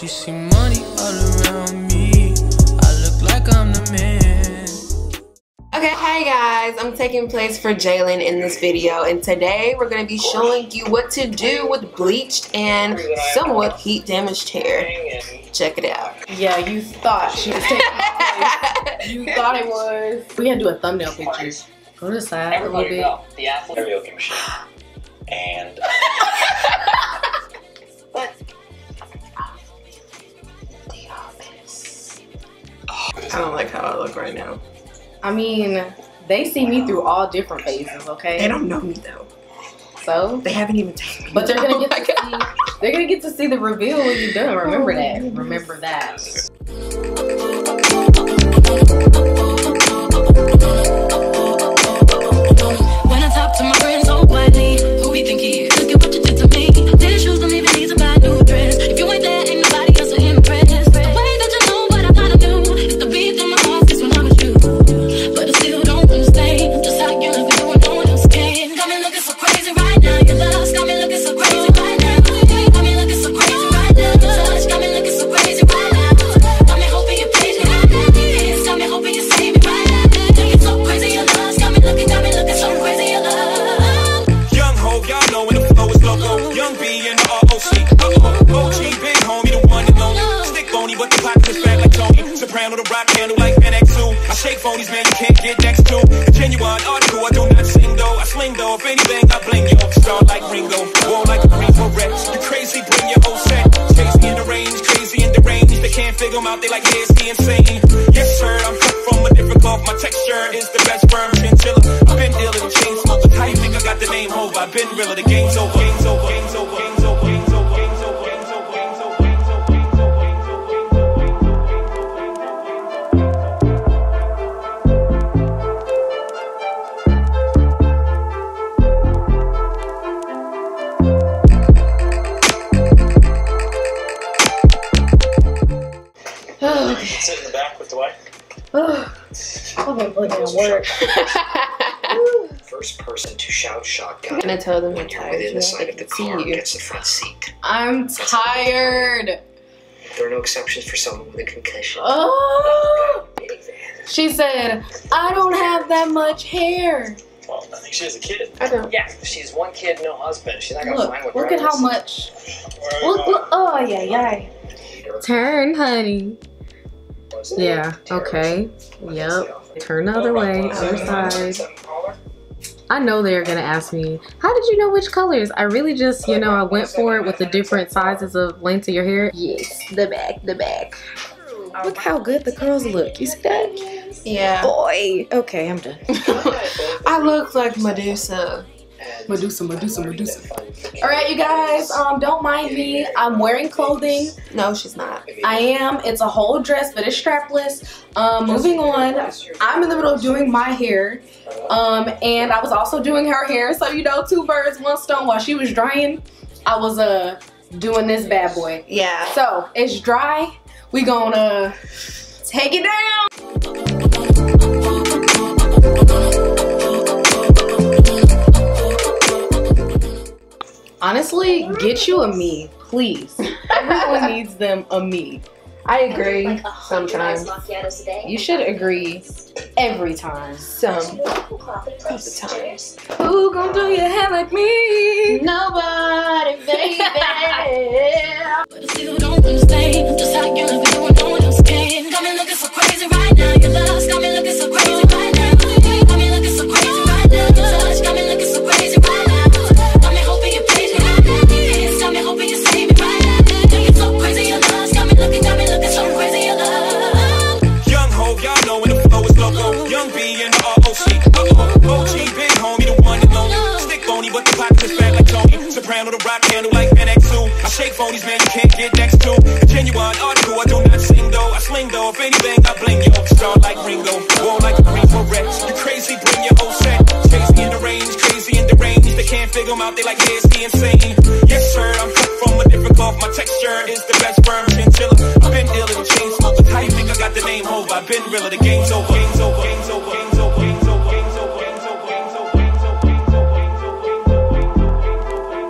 You see money all around me. I look like I'm the man. Okay, hey guys, I'm taking place for Jalen in this video, and today we're going to be showing you what to do with bleached and somewhat heat damaged hair. Check it out. Yeah, you thought she was taking place. You thought it was. We gotta do a thumbnail picture. Go to the side a little bit. The athlete karaoke machine. And I don't like how I look right now. I mean, they see me through all different phases, okay? They don't know me though. So they haven't even taken me. But they're gonna get to see. They're gonna get to see the reveal when you're done. Remember that. Remember that. When I talk to my friends so quietly, who we think he is? Look at what you did to me. Didn't shoes, don't even need to buy a new dress. If you ain't there, ain't nobody else to impress. The way that you know what I gotta do is the beat in my heart is when I'm with you. But I still don't understand just how you love me, doing no one else can. Got me looking so crazy right now. Your love's got me looking so crazy right now. Got me looking so crazy right now. Your touch got me looking so crazy right now. Got me hoping you please me right now. Got me hoping you save me right now. Looking so crazy, your love's got me looking so crazy, your love. Young ho, y'all know when the flow is loco. Young B and the ROC. OG, big homie, the one and only. Stick bony, but the pocket is fat like Tony. Soprano, the rock handle like NX2. I shake phonies, man, you can't get next to. Genuine article, I do not sing though. I sling though, if anything, I bling yo. Star like Ringo, war like a green Corvette. You crazy, bring your whole set. Chase me in the range, crazy in the range. They can't figure them out, they like, yeah, it's the insane. Yes, sir, I'm cut from a different cloth. My texture is the best firm chinchilla. I've been dealing with chain smokers. How you think I got the name over? I've been realer, the game's over. Game's over, game's over, game's over, game's over, game's over, game's over, game's over, game's over, game's over, game's over, game's over. sit in the back with the wife. I've been putting in work. First person to shout shotgun. I'm gonna tell them when you're within the sight of the car gets the front seat. I'm tired. There are no exceptions for someone with a concussion. Oh. She said, I don't have that much hair. Well, I think she has a kid. I don't. Yeah, she's one kid, no husband. She's not gonna find what. Look at how much. Look, oh, yeah. Turn, honey. Yeah, okay. Yep. Turn the other way, other side. I know they're gonna ask me, how did you know which colors? I really just, you know, I went for it with the different sizes of length of your hair. Yes, the back. Look how good the curls look. You see that? Yeah. Boy. Okay, I'm done. I look like Medusa. Medusa. All right, you guys, don't mind me. I'm wearing clothing. No, she's not. I am. It's a whole dress, but it's strapless. Moving on. I'm in the middle of doing my hair. And I was also doing her hair. So, you know, two birds, one stone. While she was drying, I was doing this bad boy. Yeah. So, it's dry. We gonna take it down. Honestly, get you a me, please. Everyone needs them a me. I agree. Sometimes. You should agree every time. Some of the times. Who gon' do your hair like me? Nobody, baby. But I still don't understand just how you love me, doing no one else can. Got me looking so crazy right now. Your love's got me looking so crazy right now. Got me looking so crazy right now. Your touch got me looking so crazy right now. Got me hoping you please me right now. Got me hoping you save me right now. Looking so crazy, your love's got me looking so crazy, your love. Young ho, y'all know when the flow is loco. Young B and the ROC. OG, big homie, the one and only. Stick bony, but the pocket is fat like Tony. Soprano, the rock handle like NX2. I shake phonies, man, you can't get next to. Genuine article, I do not sing though. I sling though, if anything, I bling yo. Star like Ringo, war like a green Corvette. You crazy, bring your whole set. Chase me in the range, crazy in the range. They can't figure them out, they like, yeah, it's the insane. Yes, sir, I'm cut from a different cloth. My texture is the best firm chinchilla. I've been dealing with chain smokers. How you think I got the name over? I've been realer, the game's over. Game's over, game's over, game's over, game's over, game's over, game's over, game's over, game's over, game's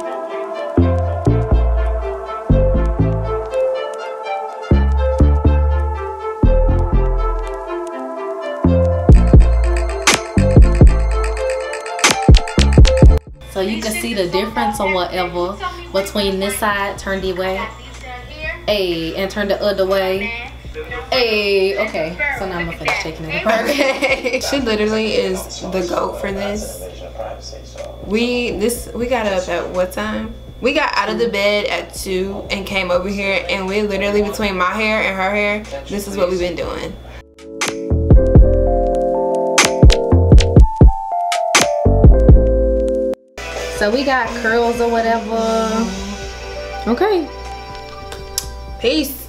over, game's over, game's over. you can see the difference or whatever between this side turned the way, and turn the other way. Okay, so now I'm gonna finish taking it apart. Okay. She literally is the GOAT for this. We got up at what time? We got out of the bed at 2 and came over here, and we literally, between my hair and her hair, this is what we've been doing. So we got curls or whatever. Okay. Peace.